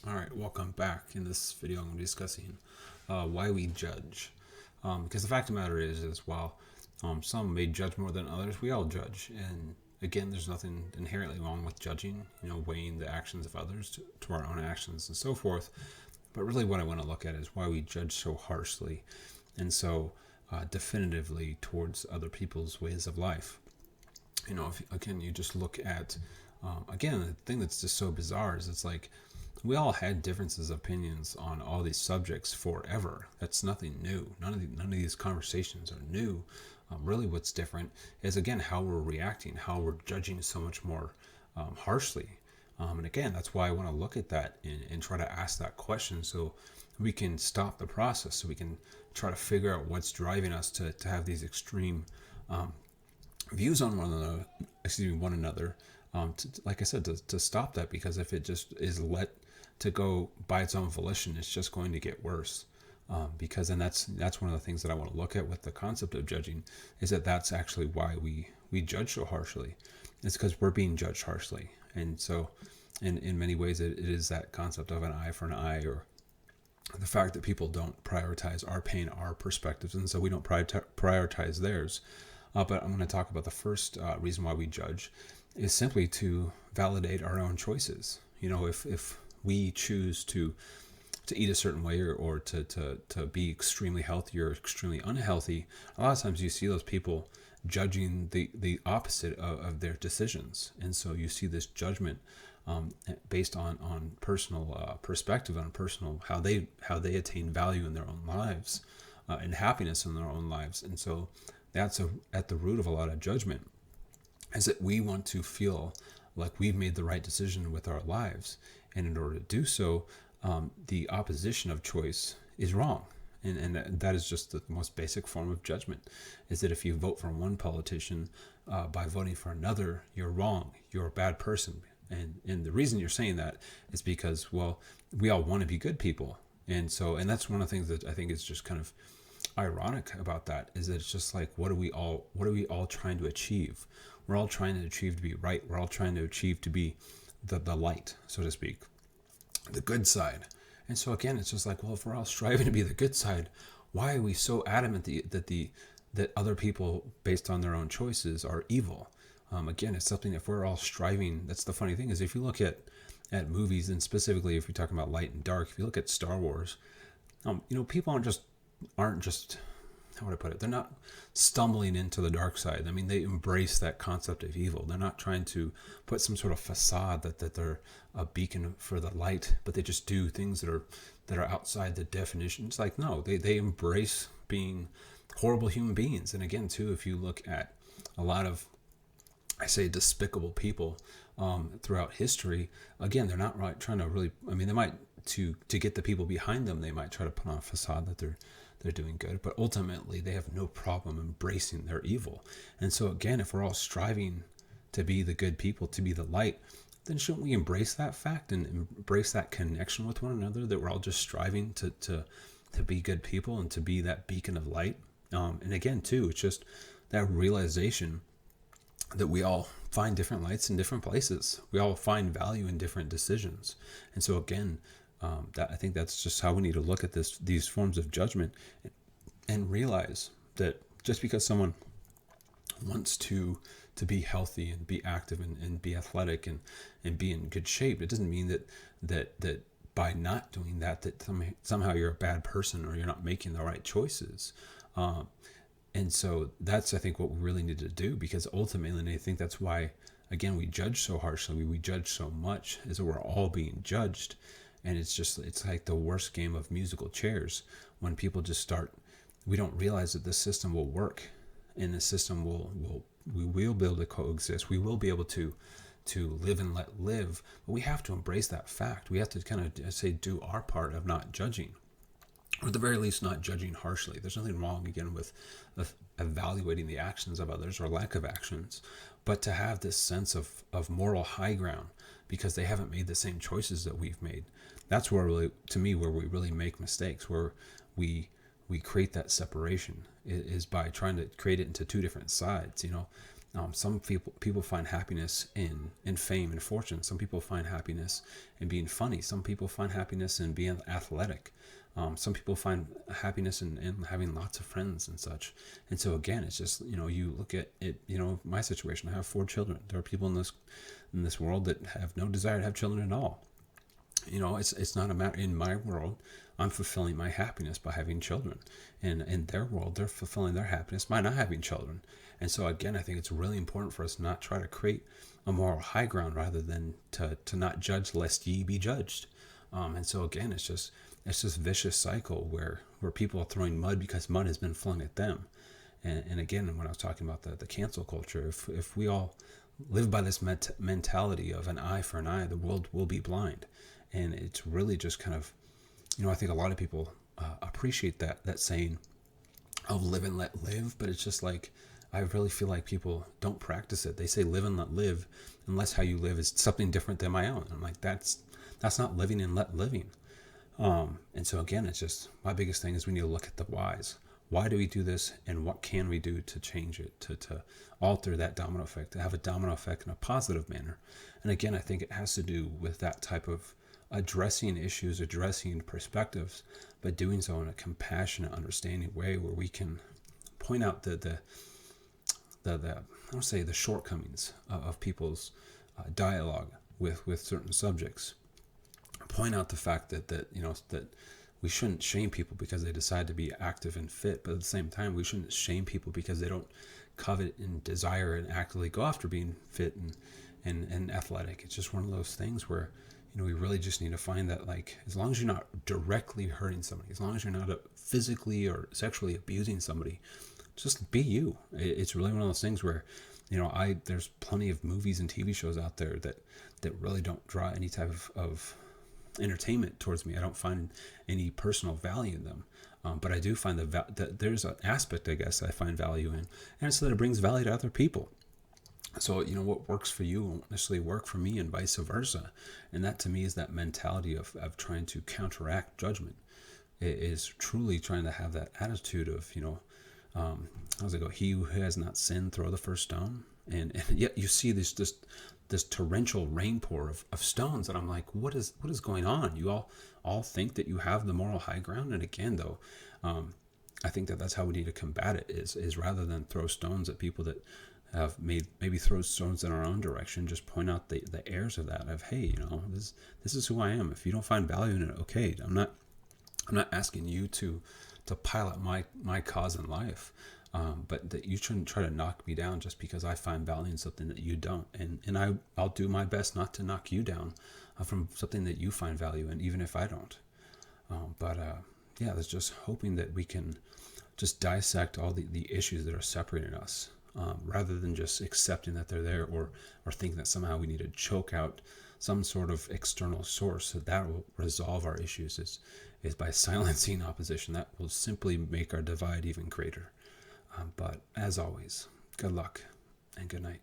All right, welcome back. In this video, I'm going to be discussing why we judge. Because the fact of the matter is while some may judge more than others, we all judge. And again, there's nothing inherently wrong with judging, weighing the actions of others to our own actions and so forth. But really, what I want to look at is why we judge so harshly and so definitively towards other people's ways of life. If again you just look at again, the thing that's just so bizarre is it's like we all had differences of opinions on all these subjects forever. That's nothing new. None of these conversations are new. Really, what's different is again how we're reacting, how we're judging so much more harshly. And again, that's why I want to look at that and try to ask that question so we can stop the process, so we can try to figure out what's driving us to have these extreme views on one another. Like I said, to stop that, because if it just is let to go by its own volition, it's just going to get worse. Because and that's one of the things that I want to look at with the concept of judging, is that that's actually why we judge so harshly. It's because we're being judged harshly, and so in many ways it is that concept of an eye for an eye, or the fact that people don't prioritize our pain, our perspectives, and so we don't prioritize theirs. But I'm going to talk about the first reason why we judge is simply to validate our own choices. If we choose to eat a certain way, or to be extremely healthy or extremely unhealthy, a lot of times you see those people judging the opposite of their decisions. And so you see this judgment based on personal perspective, on personal how they attain value in their own lives and happiness in their own lives. And so that's at the root of a lot of judgment, is that we want to feel like we've made the right decision with our lives. And in order to do so, the opposition of choice is wrong. And that is just the most basic form of judgment, is that if you vote for one politician by voting for another, you're wrong. You're a bad person. And the reason you're saying that is because, well, we all want to be good people. And that's one of the things that I think is just kind of ironic about that, is that it's just like, what are we all trying to achieve? We're all trying to achieve to be right. We're all trying to achieve to be the light, so to speak, the good side. And so again, it's just like, well, if we're all striving to be the good side, why are we so adamant that other people, based on their own choices, are evil? Again, it's something, if we're all striving, that's the funny thing, is if you look at movies, and specifically if you're talking about light and dark, if you look at Star Wars, people aren't just how would I put it? They're not stumbling into the dark side. I mean, they embrace that concept of evil. They're not trying to put some sort of facade that they're a beacon for the light, but they just do things that are outside the definition. It's like, no, they embrace being horrible human beings. And again, too, if you look at a lot of, I say, despicable people throughout history, again, they're not trying to really, I mean, they might, to get the people behind them, they might try to put on a facade that they're doing good, but ultimately they have no problem embracing their evil. And so again, if we're all striving to be the good people, to be the light, then shouldn't we embrace that fact and embrace that connection with one another, that we're all just striving to be good people and to be that beacon of light? And again, too, it's just that realization that we all find different lights in different places. We all find value in different decisions. And so again, I think that's just how we need to look at these forms of judgment, and realize that just because someone wants to be healthy and be active and be athletic and be in good shape, it doesn't mean that by not doing that somehow you're a bad person, or you're not making the right choices. And so that's, I think, what we really need to do, because ultimately, and I think that's why, again, we judge so harshly, we judge so much, is that we're all being judged. And it's like the worst game of musical chairs, when people just start, we don't realize that the system will work, and the system we will be able to coexist. We will be able to live and let live, but we have to embrace that fact. We have to kind of say, do our part of not judging, or at the very least not judging harshly. There's nothing wrong, again, with evaluating the actions of others, or lack of actions, but to have this sense of moral high ground, because they haven't made the same choices that we've made. That's where really, to me, where we really make mistakes, where we create that separation, is by trying to create it into two different sides. Some people find happiness in fame and fortune. Some people find happiness in being funny. Some people find happiness in being athletic. Some people find happiness in having lots of friends and such. And so again, it's just, you look at it, my situation. I have 4 children. There are people in this world that have no desire to have children at all. It's not a matter. In my world, I'm fulfilling my happiness by having children, and in their world, they're fulfilling their happiness by not having children. And so again, I think it's really important for us to not try to create a moral high ground, rather than to not judge lest ye be judged. And so again, it's just this vicious cycle where people are throwing mud because mud has been flung at them. And again, when I was talking about the cancel culture, if we all live by this mentality of an eye for an eye, the world will be blind. And it's really just kind of, I think a lot of people appreciate that saying of live and let live, but it's just like, I really feel like people don't practice it. They say live and let live, unless how you live is something different than my own. I'm like, that's not living and let living. And so again, it's just, my biggest thing is we need to look at the whys. Why do we do this, and what can we do to change it, to alter that domino effect, to have a domino effect in a positive manner? And again, I think it has to do with that type of addressing issues, addressing perspectives, but doing so in a compassionate, understanding way, where we can point out the I don't say the shortcomings of people's dialogue with certain subjects. Point out the fact that we shouldn't shame people because they decide to be active and fit, but at the same time, we shouldn't shame people because they don't covet and desire and actively go after being fit and athletic. It's just one of those things where we really just need to find that, like, as long as you're not directly hurting somebody, as long as you're not physically or sexually abusing somebody, just be you. It's really one of those things where, there's plenty of movies and TV shows out there that really don't draw any type of entertainment towards me. I don't find any personal value in them. But I do find that there's an aspect, I guess, I find value in, and it's that it brings value to other people. So, what works for you won't necessarily work for me, and vice versa. And that, to me, is that mentality of trying to counteract judgment. It is truly trying to have that attitude of, how's it go? He who has not sinned, throw the first stone. And yet you see this torrential rainpour of stones, and I'm like, what is going on? You all think that you have the moral high ground. And again, though, I think that's how we need to combat it, is rather than throw stones at people that have maybe throw stones in our own direction, just point out the errors of that, of, hey, this is who I am. If you don't find value in it, okay, I'm not asking you to pilot my cause in life, but that you shouldn't try to knock me down just because I find value in something that you don't. And I'll do my best not to knock you down from something that you find value in, even if I don't. There's just hoping that we can just dissect all the issues that are separating us, rather than just accepting that they're there, or thinking that somehow we need to choke out some sort of external source that will resolve our issues, is by silencing opposition. That will simply make our divide even greater. But as always, good luck and good night.